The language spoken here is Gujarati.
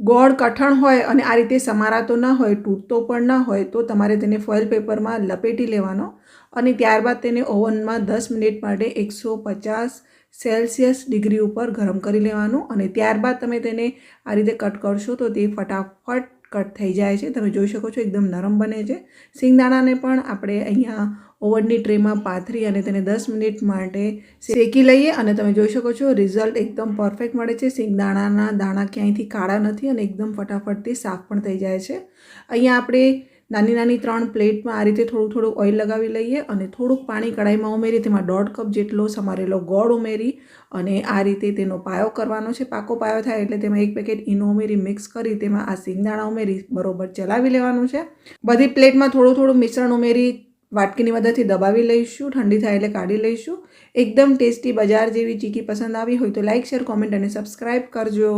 ગોળ કઠણ હોય અને આ રીતે સમારાતો ના હોય, તૂટતો પણ ના હોય તો તમારે તેને ફોઇલ પેપરમાં લપેટી લેવાનો અને ત્યારબાદ તેને ઓવનમાં 10 મિનિટ માટે 150 ડિગ્રી ઉપર ગરમ કરી લેવાનું અને ત્યારબાદ તમે તેને આ રીતે કટ કરશો તો તે ફટાફટ કટ થઈ જાય છે. તમે જોઈ શકો છો એકદમ નરમ બને છે. સિંગદાણાને પણ આપણે અહીંયા ઓવનની ટ્રેમાં પાથરી અને તેને 10 મિનિટ માટે શેકી લઈએ અને તમે જોઈ શકો છો રિઝલ્ટ એકદમ પરફેક્ટ મળે છે. સિંગદાણાના દાણા ક્યાંયથી કાળા નથી અને એકદમ ફટાફટથી સાફ પણ થઈ જાય છે. અહીંયા આપણે નાની નાની 3 પ્લેટમાં આ રીતે થોડું થોડું ઓઇલ લગાવી લઈએ અને થોડુંક પાણી કડાઈમાં ઉમેરી તેમાં 1.5 કપ જેટલો સમારેલો ગોળ ઉમેરી અને આ રીતે તેનો પાયો કરવાનો છે. પાકો પાયો થાય એટલે તેમાં 1 પેકેટ ઈનો ઉમેરી મિક્સ કરી તેમાં આ સિંગદાણા ઉમેરી બરોબર ચલાવી લેવાનું છે. બધી પ્લેટમાં થોડું થોડું મિશ્રણ ઉમેરી વાટકીની મદદથી દબાવી લઈશું. ઠંડી થાય એટલે કાઢી લઈશું. એકદમ ટેસ્ટી બજાર જેવી ચીકી પસંદ આવી હોય તો લાઇક, શેર, કોમેન્ટ અને સબસ્ક્રાઈબ કરજો.